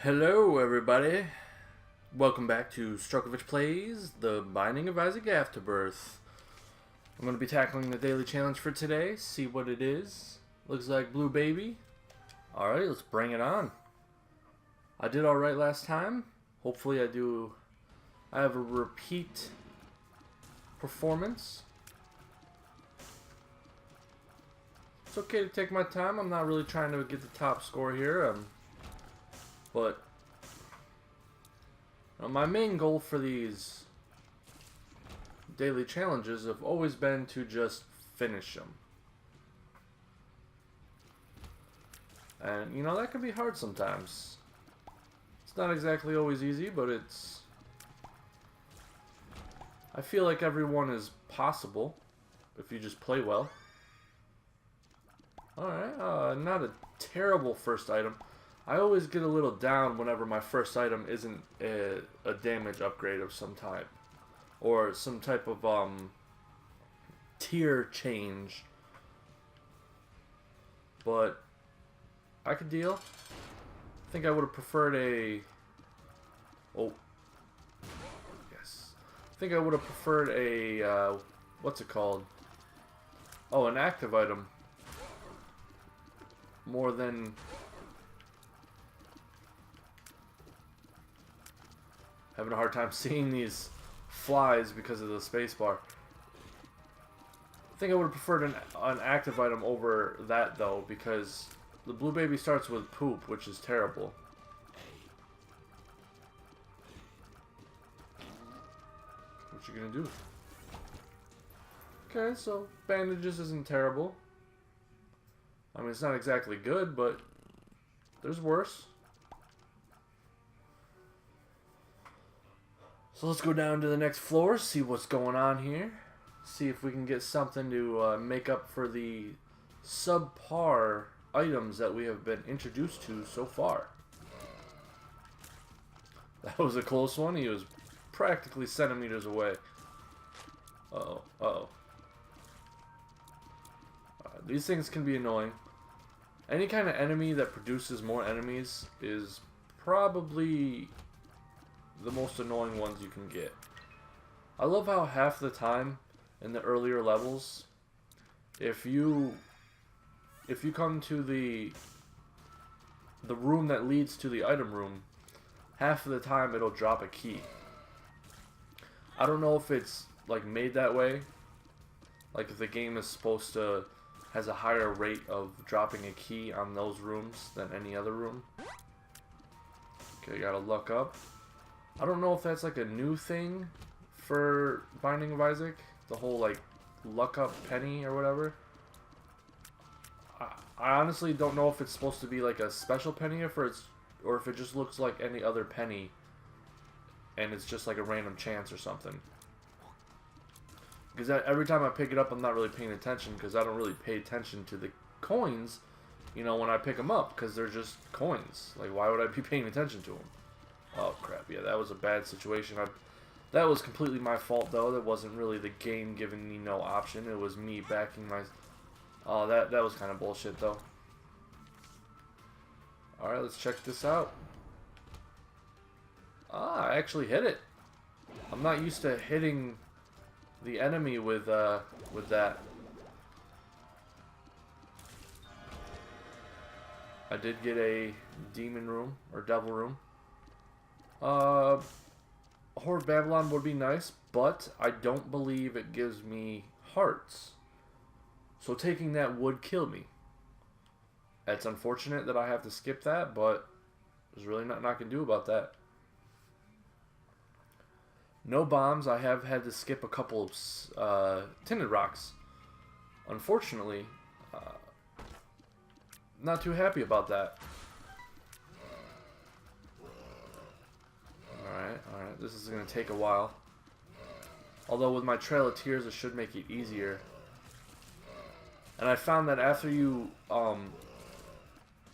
Hello everybody, welcome back to Strukovich Plays The Binding of Isaac Afterbirth. I'm going to be tackling the daily challenge for today, see what it is. Looks like Blue Baby. Alright, let's bring it on. I did alright last time. Hopefully I have a repeat performance. It's okay to take my time, I'm not really trying to get the top score here. But my main goal for these daily challenges have always been to just finish them. And, you know, that can be hard sometimes. It's not exactly always easy, but I feel like everyone is possible if you just play well. Alright, not a terrible first item. I always get a little down whenever my first item isn't a damage upgrade of some type. Or some type of tier change. But I could deal. I think I would have preferred a... Oh. Yes. I think I would have preferred a... what's it called? Oh, an active item. More than... Having a hard time seeing these flies because of the spacebar. I think I would have preferred an active item over that though, because the Blue Baby starts with poop, which is terrible. What you gonna do? Okay, so bandages isn't terrible. I mean, it's not exactly good, but there's worse. So let's go down to the next floor, see what's going on here. See if we can get something to make up for the subpar items that we have been introduced to so far. That was a close one. He was practically centimeters away. Uh-oh, uh-oh. These things can be annoying. Any kind of enemy that produces more enemies is probably the most annoying ones you can get. I love how half the time in the earlier levels, if you come to the room that leads to the item room, half of the time it'll drop a key. I don't know if it's like made that way, like if the game is supposed to has a higher rate of dropping a key on those rooms than any other room. Okay, gotta luck up. I don't know if that's like a new thing for Binding of Isaac, the whole like luck up penny or whatever. I honestly don't know if it's supposed to be like a special penny or if it just looks like any other penny and it's just like a random chance or something. Because every time I pick it up, I'm not really paying attention because I don't really pay attention to the coins, you know, when I pick them up because they're just coins. Like, why would I be paying attention to them? Oh crap, yeah, that was a bad situation. That was completely my fault though. That wasn't really the game giving me no option. It was me backing my... Oh, that was kind of bullshit though. Alright, let's check this out. Ah, I actually hit it. I'm not used to hitting the enemy with that. I did get a demon room, or devil room. Horde Babylon would be nice, but I don't believe it gives me hearts. So taking that would kill me. It's unfortunate that I have to skip that, but there's really nothing I can do about that. No bombs. I have had to skip a couple of tinted rocks. Unfortunately, not too happy about that. Alright, this is going to take a while. Although with my Trail of Tears, it should make it easier. And I found that after you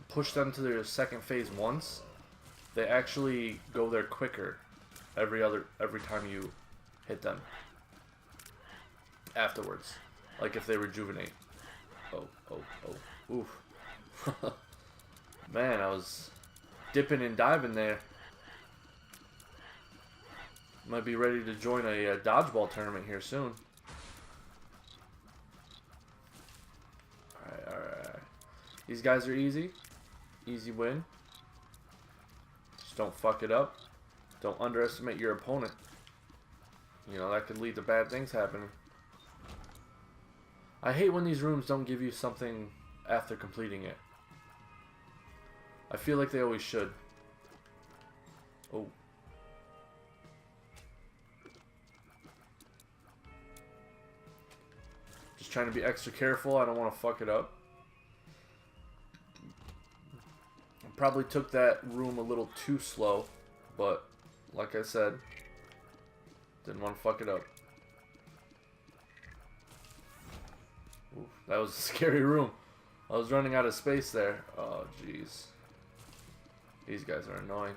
push them to their second phase once, they actually go there quicker every time you hit them. Afterwards. Like if they rejuvenate. Oh, oof. Man, I was dipping and diving there. Might be ready to join a dodgeball tournament here soon. Alright, alright. These guys are easy. Easy win. Just don't fuck it up. Don't underestimate your opponent. You know, that could lead to bad things happening. I hate when these rooms don't give you something after completing it. I feel like they always should. Oh. Just trying to be extra careful. I don't want to fuck it up. Probably took that room a little too slow, but like I said, didn't want to fuck it up. Ooh, that was a scary room. I was running out of space there. Oh, jeez. These guys are annoying.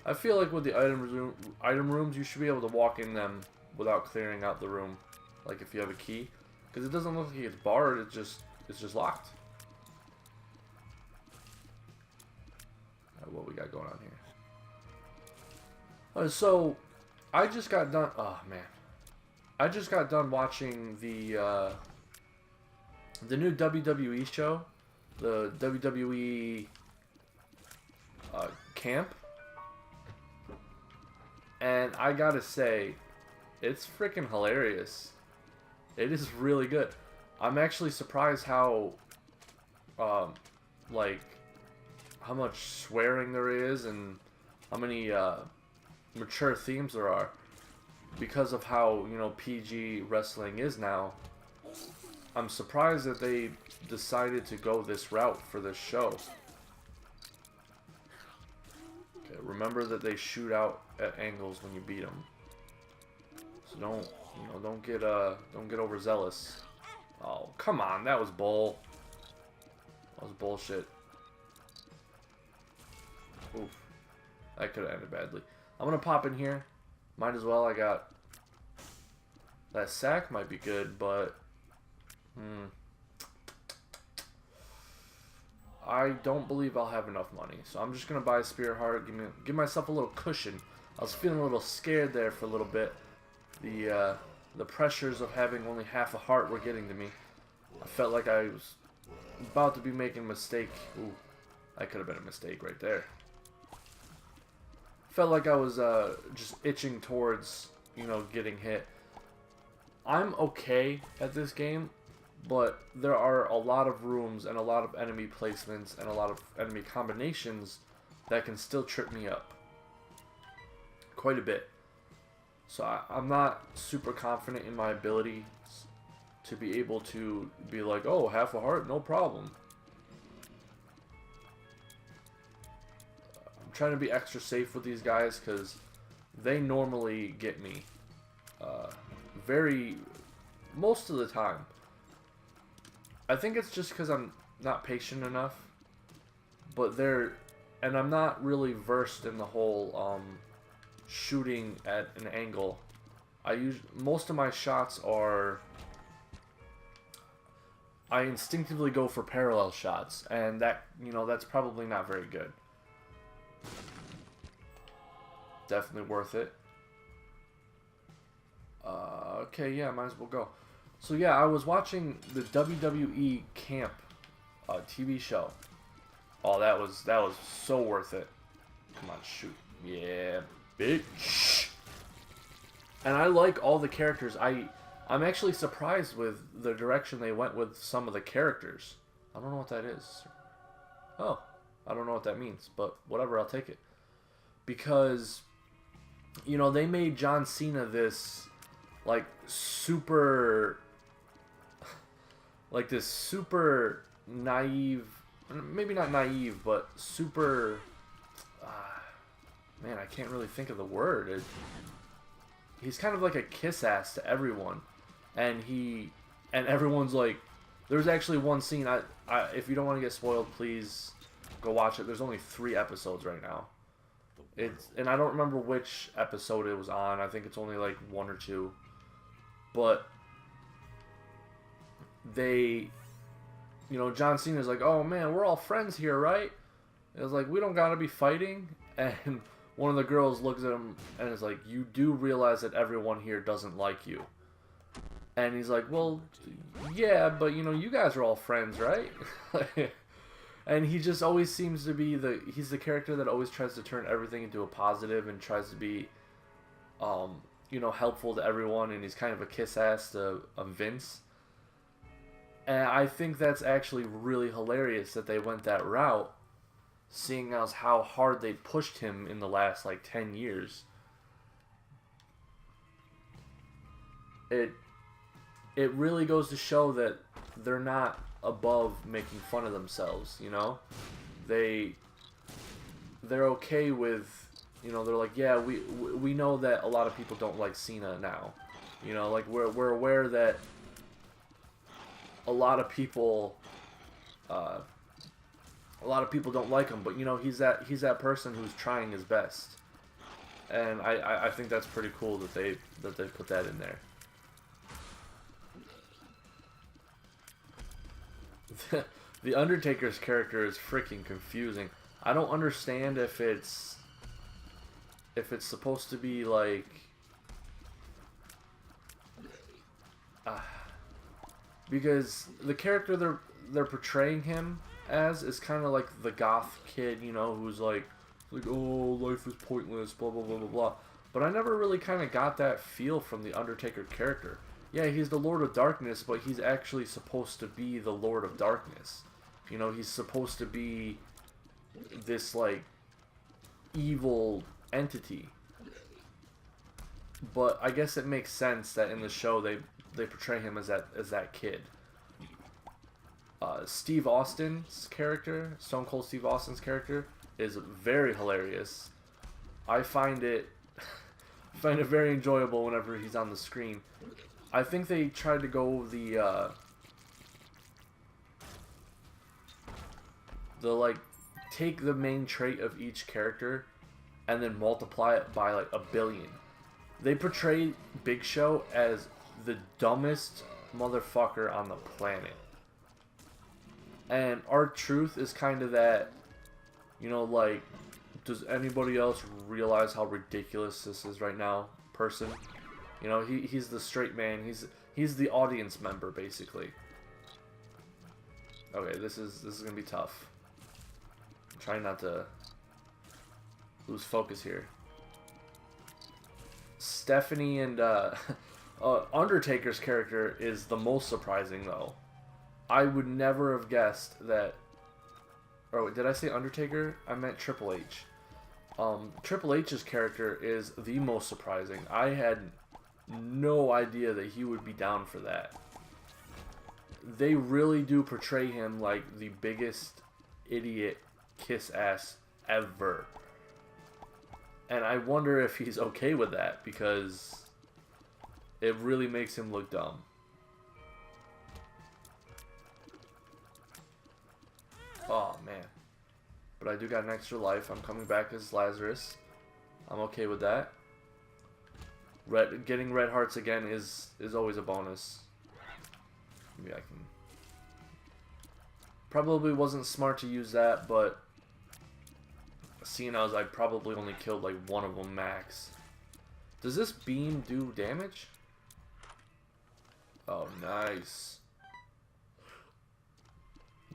I feel like with the item rooms, you should be able to walk in them without clearing out the room. Like if you have a key. Because it doesn't look like it's barred, it's just locked. What we got going on here? So, I just got done. Oh man, I just got done watching the new WWE show, the WWE camp, and I gotta say, it's freaking hilarious. It is really good. I'm actually surprised how, like, how much swearing there is and how many mature themes there are because of how, you know, PG wrestling is now. I'm surprised that they decided to go this route for this show. Okay, remember that they shoot out at angles when you beat them. So don't get overzealous. Oh, come on, that was bull. That was bullshit. Oof. That could have ended badly. I'm gonna pop in here. Might as well. I got that sack. Might be good, but I don't believe I'll have enough money. So I'm just gonna buy a Spirit Heart. Give myself a little cushion. I was feeling a little scared there for a little bit. The pressures of having only half a heart were getting to me. I felt like I was about to be making a mistake. Ooh, that could have been a mistake right there. Felt like I was just itching towards, you know, getting hit. I'm okay at this game, but there are a lot of rooms and a lot of enemy placements and a lot of enemy combinations that can still trip me up. Quite a bit. So I'm not super confident in my ability to be able to be like, oh, half a heart, no problem. I'm trying to be extra safe with these guys because they normally get me most of the time. I think it's just because I'm not patient enough, but and I'm not really versed in the whole shooting at an angle. Most of my shots are, I instinctively go for parallel shots, and that, you know, that's probably not very good. Definitely worth it. Okay, yeah, might as well go. So yeah, I was watching the WWE Camp TV show. Oh, that was so worth it. Come on, shoot. Yeah, bitch. And I like all the characters. I'm actually surprised with the direction they went with some of the characters. I don't know what that is. Oh, I don't know what that means, but whatever, I'll take it. Because, you know, they made John Cena this, like, super naive, maybe not naive, but super, man, I can't really think of the word. He's kind of like a kiss ass to everyone, and everyone's like, there's actually one scene, if you don't want to get spoiled, please go watch it. There's only 3 episodes right now. And I don't remember which episode it was on. I think it's only like 1 or 2. But they, you know, John Cena's like, oh man, we're all friends here, right? It was like, we don't gotta be fighting. And one of the girls looks at him and is like, you do realize that everyone here doesn't like you. And he's like, well, yeah, but you know, you guys are all friends, right? And he just always seems to be he's the character that always tries to turn everything into a positive and tries to be, you know, helpful to everyone. And he's kind of a kiss ass to Vince. And I think that's actually really hilarious that they went that route, seeing as how hard they pushed him in the last like 10 years. It really goes to show that they're not above making fun of themselves, you know? They're okay with, you know, they're like, yeah, we know that a lot of people don't like Cena now. You know, like we're aware that a lot of people don't like him, but you know, he's that person who's trying his best. And I think that's pretty cool that they put that in there. The Undertaker's character is freaking confusing. I don't understand if it's supposed to be like because the character they're portraying him as is kind of like the goth kid, you know, who's like, oh, life is pointless, blah blah blah blah blah. But I never really kind of got that feel from the Undertaker character. Yeah, he's the Lord of Darkness, but he's actually supposed to be the Lord of Darkness. You know, he's supposed to be this, like, evil entity. But I guess it makes sense that in the show they portray him as that kid. Steve Austin's character, Stone Cold Steve Austin's character, is very hilarious. I find it very enjoyable whenever he's on the screen. I think they tried to go the like take the main trait of each character and then multiply it by like 1 billion. They portray Big Show as the dumbest motherfucker on the planet. And R-Truth is kind of that, you know, like, does anybody else realize how ridiculous this is right now, person? You know, he's the straight man. He's the audience member, basically. Okay, this is gonna be tough. I'm trying not to lose focus here. Stephanie and Undertaker's character is the most surprising, though. I would never have guessed that. Oh, did I say Undertaker? I meant Triple H. Triple H's character is the most surprising. I had no idea that he would be down for that. They really do portray him like the biggest idiot kiss ass ever. And I wonder if he's okay with that, because it really makes him look dumb. Oh man. But I do got an extra life. I'm coming back as Lazarus. I'm okay with that. Getting red hearts again is always a bonus. Maybe I can. Probably wasn't smart to use that, but seeing as I probably only killed like one of them max. Does this beam do damage? Oh, nice.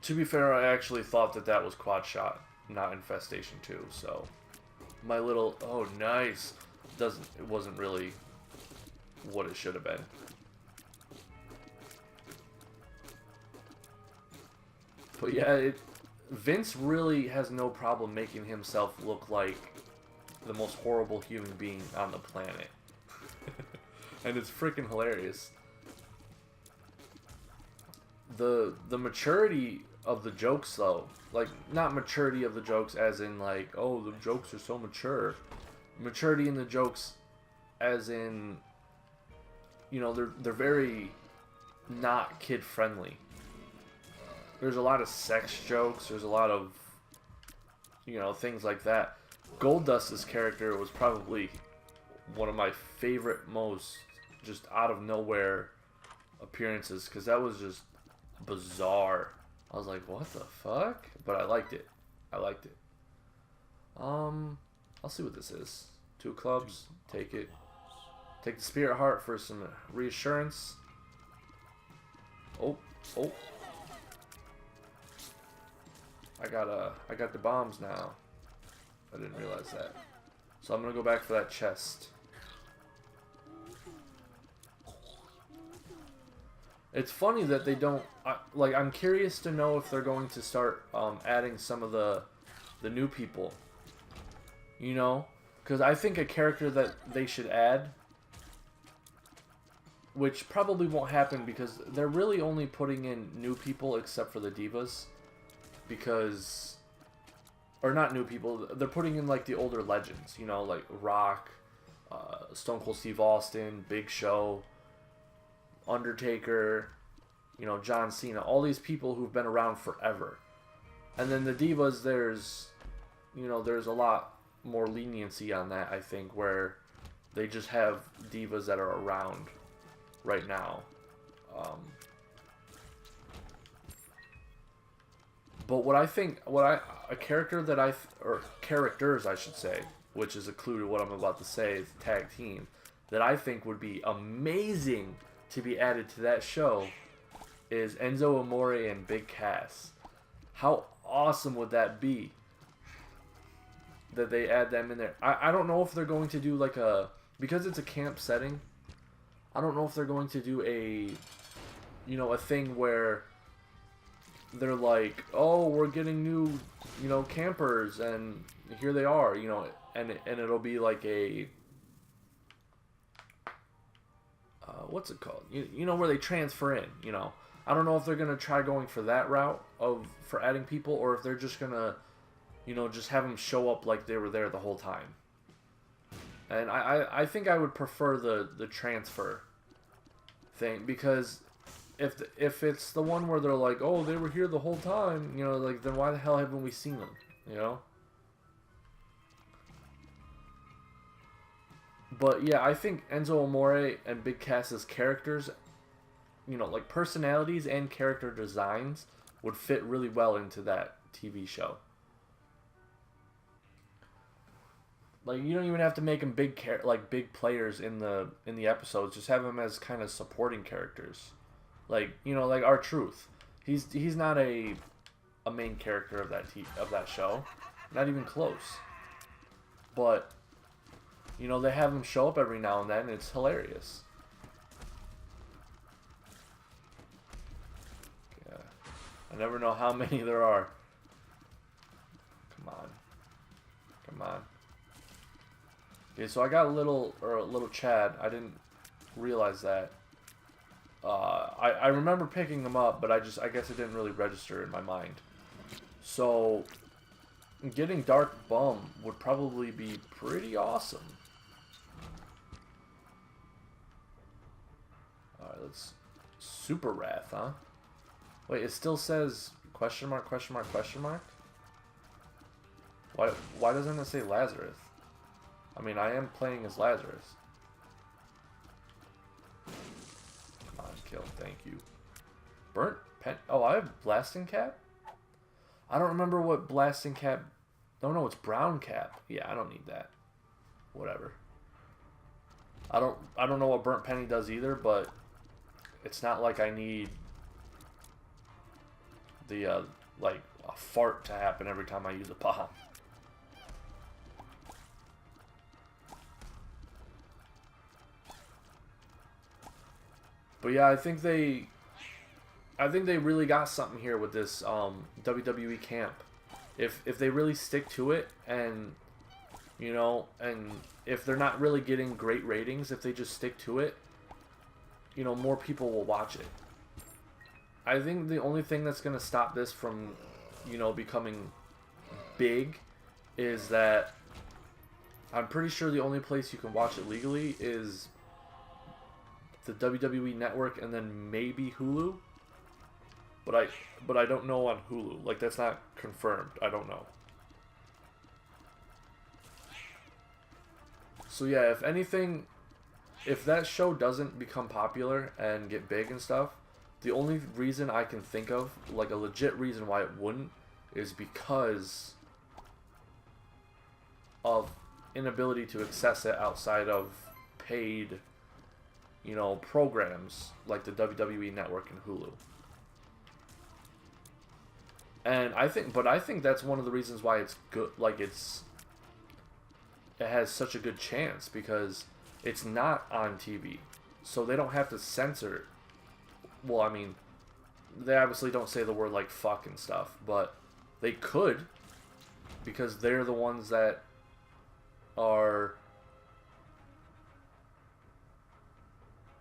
To be fair, I actually thought that was quad shot, not infestation 2. So my little nice. It wasn't really what it should have been. But yeah, Vince really has no problem making himself look like the most horrible human being on the planet. And it's freaking hilarious. The maturity of the jokes, though, like, not maturity of the jokes as in like, oh, the jokes are so mature. Maturity in the jokes as in, you know, they're very not kid friendly. There's a lot of sex jokes. There's a lot of, you know, things like that. Goldust's character was probably one of my favorite, most just out of nowhere appearances, because that was just bizarre. I was like, what the fuck? But I liked it. I liked it. I'll see what this is. 2 clubs. Take it. Take the Spirit Heart for some reassurance. Oh. I got the bombs now. I didn't realize that. So I'm gonna go back for that chest. It's funny that they don't like. I'm curious to know if they're going to start adding some of the new people. You know, because I think a character that they should add, which probably won't happen because they're really only putting in new people except for the divas. Because, or not new people, they're putting in like the older legends, you know, like Rock, Stone Cold Steve Austin, Big Show, Undertaker, you know, John Cena, all these people who've been around forever. And then the divas, there's a lot more leniency on that, I think, where they just have divas that are around right now. But a character that or characters, I should say, which is a clue to what I'm about to say, is tag team, that I think would be amazing to be added to that show is Enzo Amore and Big Cass. How awesome would that be? That they add them in there. I don't know if they're going to do like because it's a camp setting, I don't know if they're going to do a thing where they're like, oh, we're getting new, campers, and here they are, and it'll be like a, what's it called? Where they transfer in, I don't know if they're going to try going for that route for adding people, or if they're just going to, just have them show up like they were there the whole time. And I think I would prefer the transfer thing, because if it's the one where they're like, oh, they were here the whole time, like, then why the hell haven't we seen them, But yeah, I think Enzo Amore and Big Cass's characters, like personalities and character designs would fit really well into that TV show. Like, you don't even have to make them big players in the episodes. Just have them as kind of supporting characters. Like, like R-Truth. He's not a main character of that show. Not even close. But they have him show up every now and then, and it's hilarious. Yeah. I never know how many there are. Come on. Okay, so I got a little Chad. I didn't realize that. I remember picking them up, but I guess it didn't really register in my mind. So getting Dark Bum would probably be pretty awesome. Alright, let's... Super Wrath, huh? Wait, it still says question mark, question mark, question mark? Why doesn't it say Lazarus? I mean, I am playing as Lazarus. Come on, kill, thank you. Burnt pen... Oh, I have Blasting Cap? I don't remember what Blasting Cap... No, it's Brown Cap. Yeah, I don't need that. Whatever. I don't know what Burnt Penny does either, but it's not like I need the, like, a fart to happen every time I use a bomb. But yeah, I think they really got something here with this WWE camp. If they really stick to it, and and if they're not really getting great ratings, if they just stick to it, more people will watch it. I think the only thing that's going to stop this from becoming big is that I'm pretty sure the only place you can watch it legally is the WWE Network, and then maybe Hulu. But I don't know on Hulu. Like, that's not confirmed. I don't know. So yeah, if anything, if that show doesn't become popular and get big and stuff, the only reason I can think of, like a legit reason why it wouldn't, is because of inability to access it outside of paid, you know, programs like the WWE Network and Hulu. And I think that's one of the reasons why it's good. Like it has such a good chance because it's not on TV, so they don't have to censor it. Well, I mean, they obviously don't say the word like fuck and stuff, but they could because they're the ones that are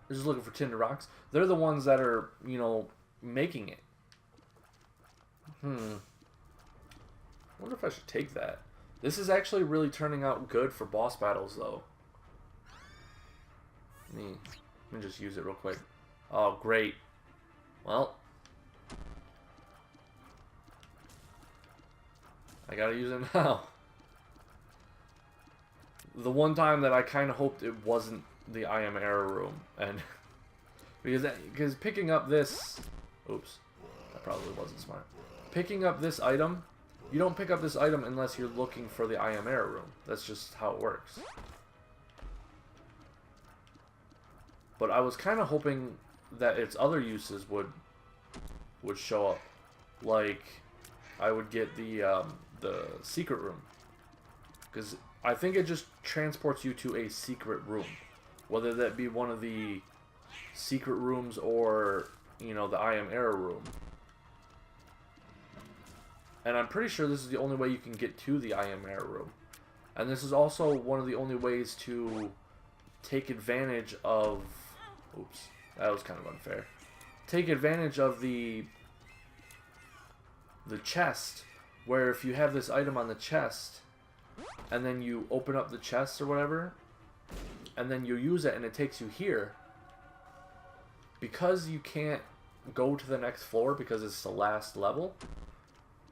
just looking for Tinder rocks. They're the ones that are, you know, making it. I wonder if I should take that. This is actually really turning out good for boss battles, though. Let me just use it real quick. Oh, great. Well, I gotta use it now. The one time that I kind of hoped it wasn't the I Am Error room, and because picking up this, oops, that probably wasn't smart. Picking up this item, you don't pick up this item unless you're looking for the I Am Error room. That's just how it works. But I was kind of hoping that its other uses would show up, like I would get the secret room, because I think it just transports you to a secret room, whether that be one of the secret rooms or, you know, the I Am Error room. And I'm pretty sure this is the only way you can get to the I Am Error room. And this is also one of the only ways to take advantage of... Oops, that was kind of unfair. Take advantage of the chest, where if you have this item on the chest, and then you open up the chest or whatever, and then you use it and it takes you here, because you can't go to the next floor because it's the last level,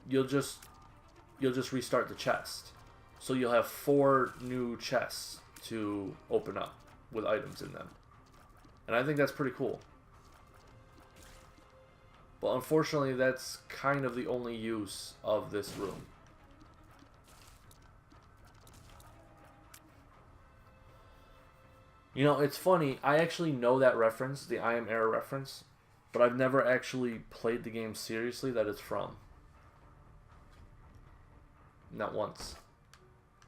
you'll just restart the chest. So you'll have 4 new chests to open up with items in them. And I think that's pretty cool. But unfortunately, that's kind of the only use of this room. You know, it's funny, I actually know that reference, the I Am Error reference, but I've never actually played the game seriously that it's from. Not once.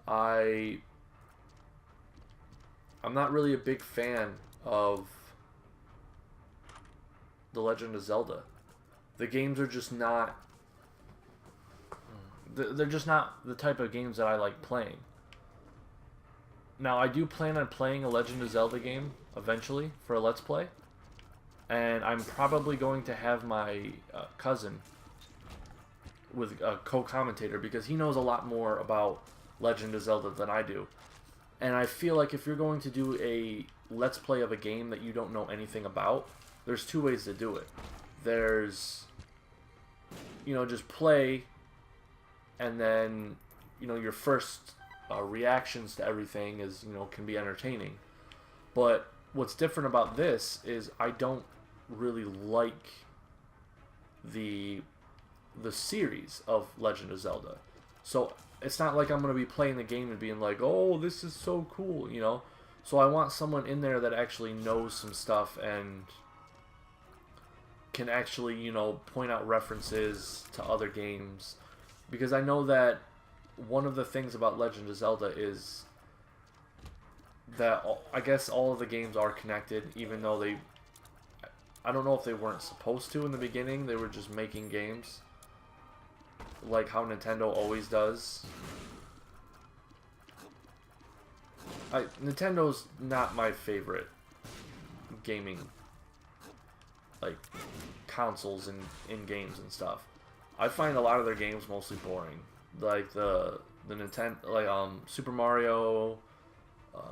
I'm not really a big fan of The Legend of Zelda. The games are just not... They're just not the type of games that I like playing. Now, I do plan on playing a Legend of Zelda game eventually for a Let's Play. And I'm probably going to have my cousin with a co-commentator because he knows a lot more about Legend of Zelda than I do. And I feel like if you're going to do a Let's Play of a game that you don't know anything about, there's 2 ways to do it. There's, you know, just play, and then, you know, your first reactions to everything is, you know, can be entertaining. But what's different about this is I don't really like the series of Legend of Zelda. So it's not like I'm going to be playing the game and being like, oh, this is so cool, you know? So I want someone in there that actually knows some stuff and can actually, you know, point out references to other games. Because I know that one of the things about Legend of Zelda is that I guess all of the games are connected, even though they... I don't know if they weren't supposed to in the beginning. They were just making games, like how Nintendo always does. Nintendo's not my favorite gaming, like, consoles and in games and stuff. I find a lot of their games mostly boring. Like the Nintendo, like Super Mario,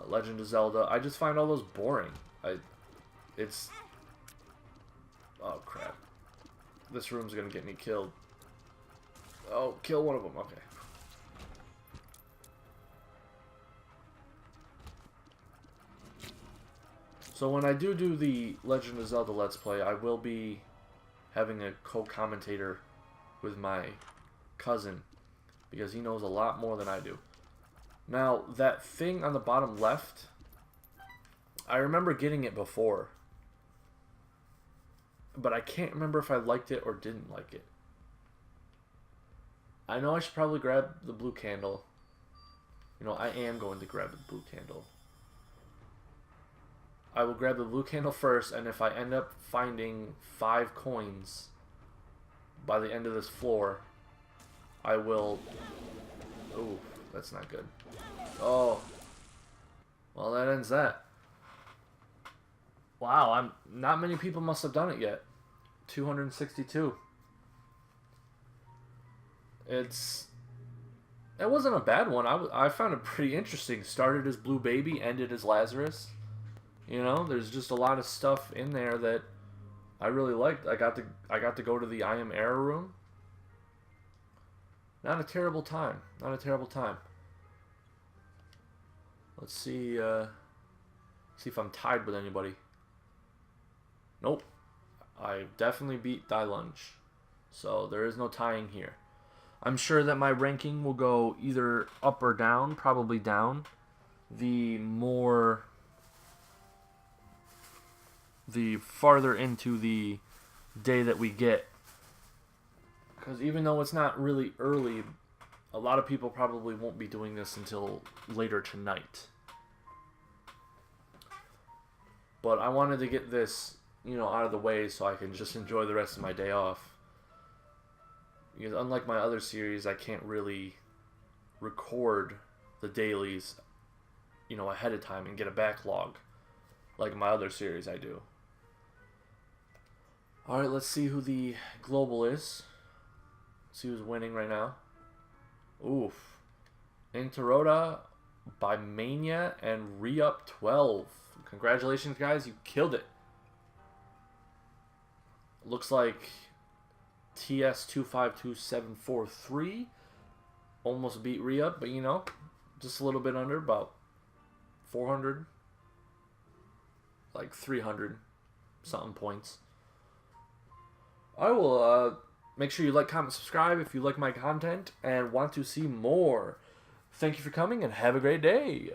Legend of Zelda. I just find all those boring. It's... Oh, crap. This room's gonna get me killed. Oh, kill one of them. Okay. So when I do the Legend of Zelda Let's Play, I will be having a co-commentator with my cousin, because he knows a lot more than I do. Now, that thing on the bottom left, I remember getting it before. But I can't remember if I liked it or didn't like it. I know I should probably grab the blue candle. You know, I am going to grab the blue candle. I will grab the blue candle first, and if I end up finding 5 coins by the end of this floor, I will... Ooh, that's not good. Oh. Well, that ends that. Wow, not many people must have done it yet. 262. It wasn't a bad one. I found it pretty interesting. Started as Blue Baby, ended as Lazarus. You know, there's just a lot of stuff in there that I really liked. I got to go to the I Am Error room. Not a terrible time. Not a terrible time. Let's see if I'm tied with anybody. Nope. I definitely beat Lunge. So there is no tying here. I'm sure that my ranking will go either up or down, probably down. The farther into the day that we get. Because even though it's not really early, a lot of people probably won't be doing this until later tonight. But I wanted to get this, you know, out of the way so I can just enjoy the rest of my day off. Because unlike my other series, I can't really record the dailies, you know, ahead of time and get a backlog like my other series I do. Alright, let's see who the global is. See who's winning right now. Oof. Interota by Mania and Re-Up 12. Congratulations, guys. You killed it. Looks like TS252743 almost beat Re-Up, but you know, just a little bit under, about 400, like 300 something points. I will make sure you like, comment, subscribe if you like my content and want to see more. Thank you for coming and have a great day.